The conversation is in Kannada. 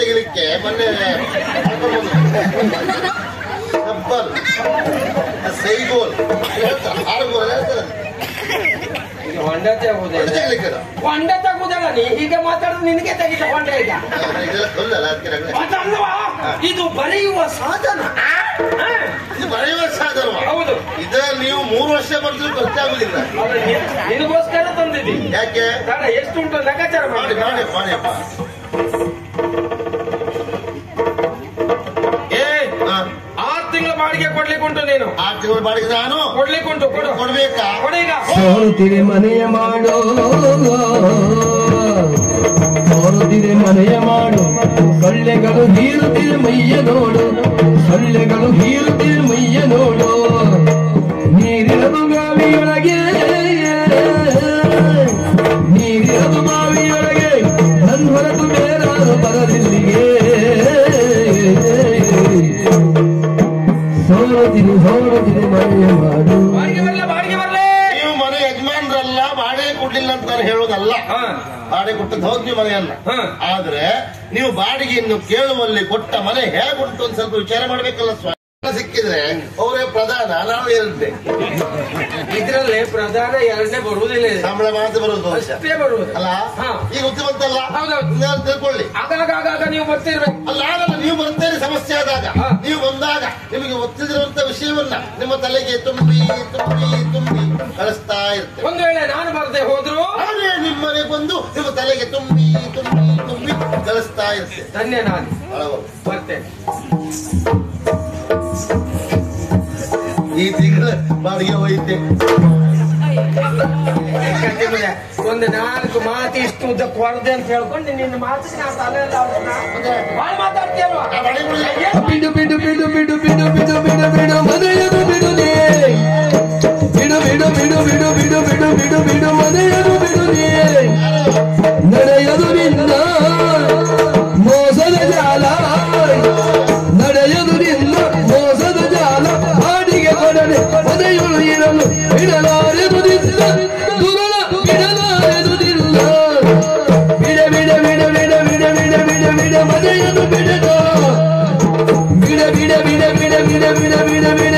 ತೆಗಿಲಿಕ್ಕೆ ಮೊನ್ನೆ ಸೈಗೋಲ್ ಆರುಗೋಲ್ ಹೇಳ್ತಾರೆ ಹೊಂಡ ತಗುದಲ್ಲ ನೀ ಈಗ ಮಾತಾಡೋದು ನಿನಗೆ ತೆಗಿತ ಹೊಂಡ ಈಗ ಇದು ಬರೆಯುವ ಸಾಧನ. ಇದು ಬರೆಯುವ ಸಾಧನ ಹೌದು. ಇದರಲ್ಲಿ ನೀವು 3 ವರ್ಷ ಬರ್ತೀವಿ ಖರ್ಚಾಗುದಿಲ್ಲ. ನಿನಗೋಸ್ಕರ ತಂದಿದ್ದೀನಿ. ಯಾಕೆ ಎಷ್ಟುಂಟು ಲೆಕ್ಕಾಚಾರ ಮಾಡಿ ಮಾಡಿ ಮಾಡಿಯಪ್ಪ. 6 ತಿಂಗಳ ಬಾಡಿಗೆ ಕೊಡ್ಲಿಕ್ಕೆ ಉಂಟು. ನೀನು 6 ತಿಂಗಳ ಬಾಡಿಗೆ ನಾನು ಕೊಡ್ಲಿಕ್ಕೆ ಉಂಟು. ಕೊಡ್ಬೇಕಾ? ಕೊಡೀಗ ಸೋರುತ್ತಿರೆ ಮನೆಯ ಮಾಡು, ಸೋರುತ್ತಿರೆ ಮನೆಯ ಮಾಡು, ಸೊಳ್ಳೆಗಳು ಹೀರುತ್ತಿರೆ ಮೈಯ ನೋಡು, ಸೊಳ್ಳೆಗಳು ಹೀರುತ್ತಿರೆ ಮೈಯ ನೋಡು. ನೀರಿರದು ಬಾವಿಯೊಳಗೆ, ನೀರಿರದು ಬಾವಿಯೊಳಗೆ, ನನ್ನ ಹೊರತು ಬೇರಾರು ಬರಲಿಲ್ಲಿಗೆ. ಸೋರುತ್ತಿರೆ ಮನೆಯ ಮಾಡು. ಬಾಡಿಗೆ ಬರ್ಲೆ. ನೀವು ಮನೆ ಯಜಮಾನ್ರಲ್ಲ, ಬಾಡಿಗೆ ಕೊಡ್ಲಿಲ್ಲ ಅಂತ ಹೇಳೋದಲ್ಲ. ಬಾಡಿಗೆ ಕೊಟ್ಟದ್ದು ಹೌದು ನೀವು ಮನೆಯಲ್ಲ. ಆದ್ರೆ ನೀವು ಬಾಡಿಗೆಯನ್ನು ಕೇಳುವಲ್ಲಿ ಕೊಟ್ಟ ಮನೆ ಹೇಗುಂಟು ಅಂತ ಸ್ವಲ್ಪ ವಿಚಾರ ಮಾಡ್ಬೇಕಲ್ಲ. ಸಿಕ್ಕಿದ್ರೆ ಅವರೇ ಪ್ರಧಾನ, ನಾವು ಎರಡನೇ. ಇದ್ರಲ್ಲಿ ಪ್ರಧಾನ ಎರಡನೇ ಬರುವುದಿಲ್ಲ. ಸಂಬಳ ಮಾತ್ರ ಬರುವುದು ಅಷ್ಟೇ ಬರುವುದು ಅಲ್ಲ. ಈಗ ಗೊತ್ತಿ ಬಂತಲ್ಲ, ತಿಳ್ಕೊಳ್ಳಿ. ಆಗಾಗ ನೀವು ಬರ್ತಿರ್ಬೇಕು. ಅಲ್ಲ ನೀವು ಬರ್ತೇನೆ ಸಮಸ್ಯೆ ಆದಾಗ, ನೀವು ಬಂದಾಗ ನಿಮಗೆ ಒತ್ತಿದಿರುವಂತ ವಿಷಯವನ್ನ ನಿಮ್ಮ ತಲೆಗೆ ತುಂಬಿ ತುಂಬಿ ತುಂಬಿ ಕಳಿಸ್ತಾ ಇರ್ತೇವೆ. ಒಂದು ವೇಳೆ ನಾನು ಬರದೆ ಹೋದ್ರು ಆದ್ರೆ ನಿಮ್ಮನೆ ಬಂದು ನಿಮ್ಮ ತಲೆಗೆ ತುಂಬಿ ತುಂಬಿ ತುಂಬಿ ಕಳಿಸ್ತಾ ಇರ್ತೇವೆ. ಧನ್ಯ ನಾನು ಬರ್ತೇನೆ. ಈ ತಿಂಗಳ ಬಾಡಿಗೆ ಹೋಯ್ತೆ. ಒಂದು 4 ಮಾತು ಇಷ್ಟು ಉದ್ದ ಕೊರದೆ ಅಂತ ಹೇಳ್ಕೊಂಡು ನಿನ್ನ ಮಾತಿಗೆ ನಾನು ತಲೆ ಬಾಳ ಮಾತಾಡ್ತೀಯಲ್ವಾ? ಬಿಡು ಬಿಡು ಬಿಡು ಬಿಡು ಬಿಡು ಬಿಡು ಬಿಡು ಬಿಡು ಮನೆಯದು ಬಿಡುದೇ, ಬಿಡು ಬಿಡು ಬಿಡು ಬಿಡು ಬಿಡು ಬಿಡು ಬಿಡು ಬಿಡು ಮನೆಯದು ಬಿಡುದೇ. ನಡೆಯದು ನಿನ್ನ ಮೋಸದ ಜಾಲ, ನಡೆಯದು ನಿನ್ನ ಮೋಸದ ಜಾಲ. ಬಾಡಿಗೆ ಕೊಡದೆ ಮನೆಯೊಳು ಇರಲು ಬಿಡಲಾರೆದುದಿಲ್ಲ, ದುರಳ ಬಿಡಲಾರೆದುದಿಲ್ಲ. ಬಿಡ ಬಿಡ ಬಿಡ ಬಿಡ ಬಿಡ ಬಿಡ ಬಿಡ ಬಿಡ ಮನೆಯನ್ನು ಬಿಡದ, ಬಿಡ ಬಿಡ ಬಿಡ ಬಿಡ ಬಿಡ ಬಿಡ ಬಿಡ ಬಿಡ